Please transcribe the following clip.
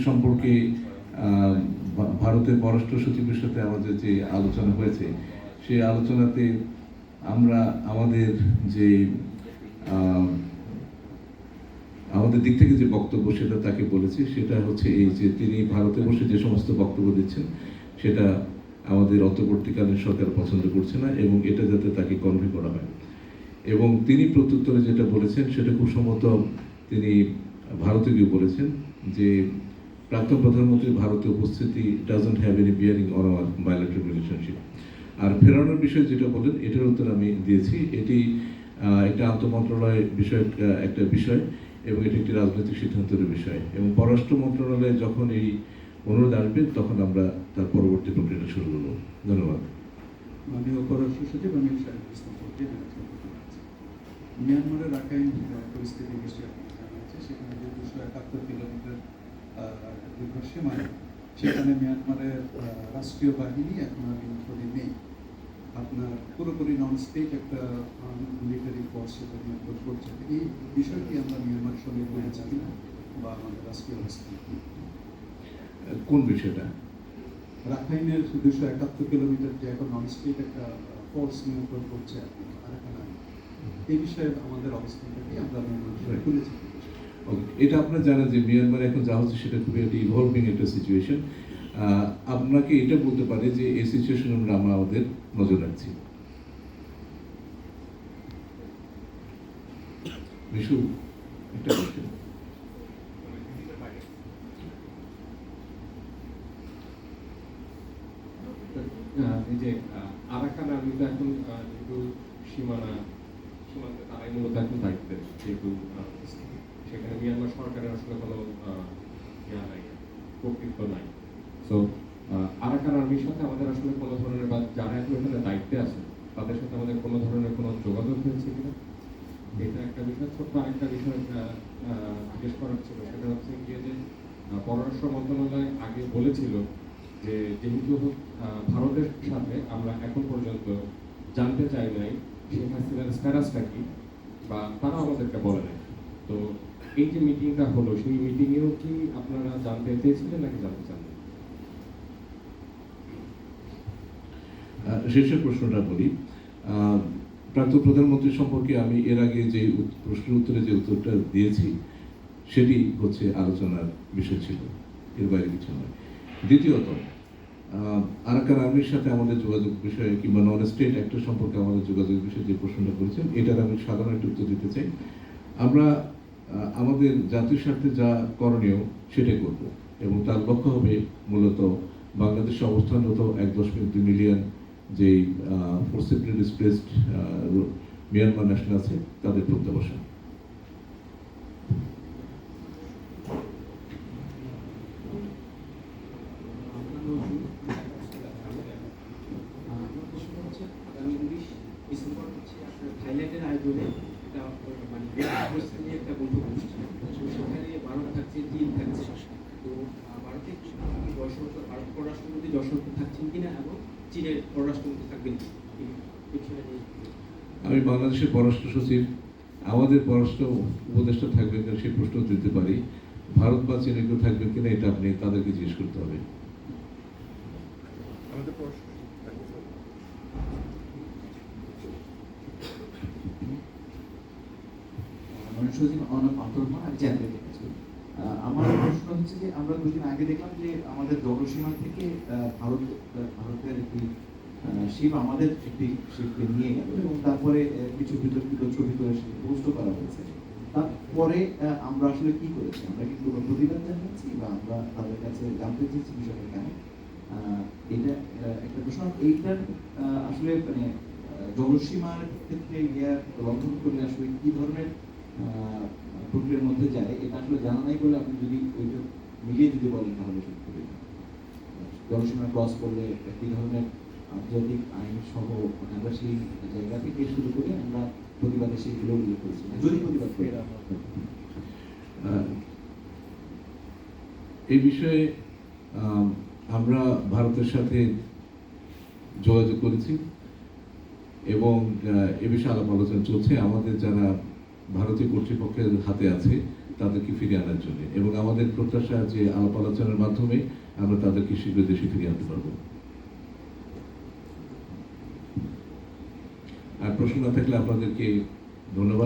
সম্পর্কে ভারতের পররাষ্ট্র সচিবের সাথে আমাদের যে আলোচনা হয়েছে, সেই আলোচনাতে আমরা আমাদের যে আমাদের দিক থেকে যে বক্তব্য সেটা তাকে বলেছি, সেটা হচ্ছে এই যে তিনি ভারতে বসে যে সমস্ত বক্তব্য দিচ্ছেন সেটা আমাদের অন্তর্বর্তীকালীন সরকার পছন্দ করছে না, এবং এটা যাতে তাকে কনভে করা হয়। এবং তিনি প্রত্যুত্তরে যেটা বলেছেন সেটা খুব সম্ভবত তিনি ভারতে গিয়ে বলেছেন যে প্রাক্তন প্রধানমন্ত্রীর ভারতে উপস্থিতি doesn't have any bearing on our bilateral relationship. আর ফেরানোর বিষয়ে যেটা বললেন এটার উত্তর আমি দিয়েছি। এটি একটা আন্তঃমন্ত্রণালয় বিষয়ক একটা বিষয়, এবং এটি একটি রাজনৈতিক সিদ্ধান্তের বিষয়, এবং পররাষ্ট্র মন্ত্রণালয়ে যখন এই অনুরোধ আসবে তখন আমরা তার পরবর্তী প্রক্রিয়াটা শুরু করব। ধন্যবাদ। মাননীয় পররাষ্ট্র সচিব, আমি মিয়ানমারের রাখাইন পরিস্থিতি বিষয়ে আপনি জানা আছে, সেখানে যে 271 কিলোমিটার দীর্ঘ সীমায়, সেখানে মিয়ানমারের রাষ্ট্রীয় বাহিনী এখন আর নিয়ন্ত্রণে নেই। আপনার পুরোপুরি নন স্টেট একটা মিলিটারি ফোর্স সেটা নিয়ন্ত্রণ করছে। এই বিষয়টি আমরা মিয়ানমারের সঙ্গে বলেছি কিনা, বা আমাদের রাষ্ট্রীয় অবস্থা কোন বিষয়টা? রাখাইনের 271 কিলোমিটার যে এখন নন স্টেট একটা ফোর্স নিয়ন্ত্রণ করছে আরাকান, এই বিষয়ে আমাদের অবস্থানটাকে আমরা মিয়ানমার খুলেছি। এটা আপনারা জানেন যে মিয়ানমার এখন যা হচ্ছে সেটা খুবই একটা ইভলভিং একটা সিচুয়েশন। আপনাকে এটা বলতে পারে যে এই সিচুয়েশন আমরা আমাদের নজর রাখছি। বিশু একটা কোশ্চেন। এই যে আরাকান আর্মি তো এখন যেহেতু সীমান্তে তারাই মূলত এখন দায়িত্বে, যেহেতু সেখানে মিয়ানমার সরকারের আসলে কোনো কর্তৃত্ব নাই। সো আরাকান আর্মির সাথে আমাদের আসলে কোনো ধরনের, বা যারা এখন এখানে দায়িত্বে আছে তাদের সাথে আমাদের কোনো ধরনের কোনো যোগাযোগ হয়েছে কিনা, এটা একটা বিষয়। ছোট্ট আরেকটা বিষয় জিজ্ঞেস করার ছিল, সেটা হচ্ছে গিয়ে যে পররাষ্ট্র মন্ত্রণালয় আগে বলেছিল যে যেহেতু ভারতের সাথে আমরা এখন পর্যন্ত জানতে চাই নাই শেখ হাসিনার স্ট্যাটাসটা কি, বা তারা আমাদেরকে বলে নাই। তো এই যে মিটিংটা হলো, সেই মিটিংয়েও কি আপনারা জানতে চেয়েছিলেন নাকি জানতে চান? শেষের প্রশ্নটা বলি। প্রাক্তন প্রধানমন্ত্রী সম্পর্কে আমি এর আগে যে প্রশ্নের উত্তরে যে উত্তরটা দিয়েছি সেটি হচ্ছে আলোচনার বিষয় ছিল, এর বাইরে কিছু নয়। দ্বিতীয়ত, আরাকান আর্মির সাথে আমাদের যোগাযোগ বিষয়ে কিংবা নন স্টেট অ্যাক্টর সম্পর্কে আমাদের যোগাযোগ বিষয়ে যে প্রশ্নটা করেছেন, এটার আমি সাধারণ একটা উত্তর দিতে চাই। আমরা আমাদের জাতীয় স্বার্থে যা করণীয় সেটাই করব, এবং তার লক্ষ্য হবে মূলত বাংলাদেশে অবস্থানরত 1.2 মিলিয়ন যেই ফোর্সিবলি ডিসপ্লেসড মিয়ানমার ন্যাশনাল আছে তাদের প্রত্যাবাসন। থাইল্যান্ডের আয়োজনে একটা মানে একটা বৈঠক অনুষ্ঠিত, সেখানে ভারত থাকছে, চীন থাকছে। তো ভারতের ভারত পররাষ্ট্রমন্ত্রী যশোরকে থাকছেন কিনা, এবং চীনের পররাষ্ট্রমন্ত্রী থাকবেন কি? আমি বাংলাদেশের পররাষ্ট্র সচিব, আমাদের পররাষ্ট্র উপদেষ্টা থাকবেন কিনা সেই প্রশ্ন দিতে পারি। ভারত বা চীনে কেউ থাকবেন কিনা এটা আপনি তাদেরকে জিজ্ঞেস করতে হবে। আমার প্রশ্ন হচ্ছে যে আমরা দুদিন আগে দেখলাম যে আমাদের জলসীমা থেকে ভারতের একটি শিপ আমাদের একটি শিপকে নিয়ে গেল, এবং তারপরে কিছু বিতর্কিত ছবি তুলে পোস্ট করা হয়েছে। তারপরে আমরা আসলে কি করেছি? আমরা কি কোনো প্রতিবাদ জানিয়েছি, বা আমরা তাদের কাছে জানতে চেয়েছি বিষয়টা কেন? এটা একটা প্রশ্ন। এইটার আসলে মানে জলসীমার ক্ষেত্রে লঙ্ঘন করলে আসলে কি ধরনের প্রক্রিয়ার মধ্যে যায়, এটা আসলে জানা নাই বলে আপনি যদি ওইটা মিলিয়ে যদি বলেন তাহলে সত্যি। জলসীমা ক্রস করলে কি ধরনের আন্তর্জাতিক আইন সহ আমরা সেই জায়গা থেকে শুরু করে আমরা প্রতিবাদে সেইগুলো উল্লেখ করেছি, যদি প্রতিবাদ করি। এই বিষয়ে আমরা ভারতের সাথে যোগাযোগ করেছি, এবং এ বিষয়ে আলাপ আলোচনা চলছে। আমাদের যারা ভারতীয় কর্তৃপক্ষের হাতে আছে তাদেরকে ফিরিয়ে আনার জন্য, এবং আমাদের প্রত্যাশা যে আলাপ আলোচনার মাধ্যমে আমরা তাদেরকে শীঘ্র দেশে ফিরিয়ে আনতে পারবো। আর প্রশ্ন না থাকলে আপনাদেরকে ধন্যবাদ।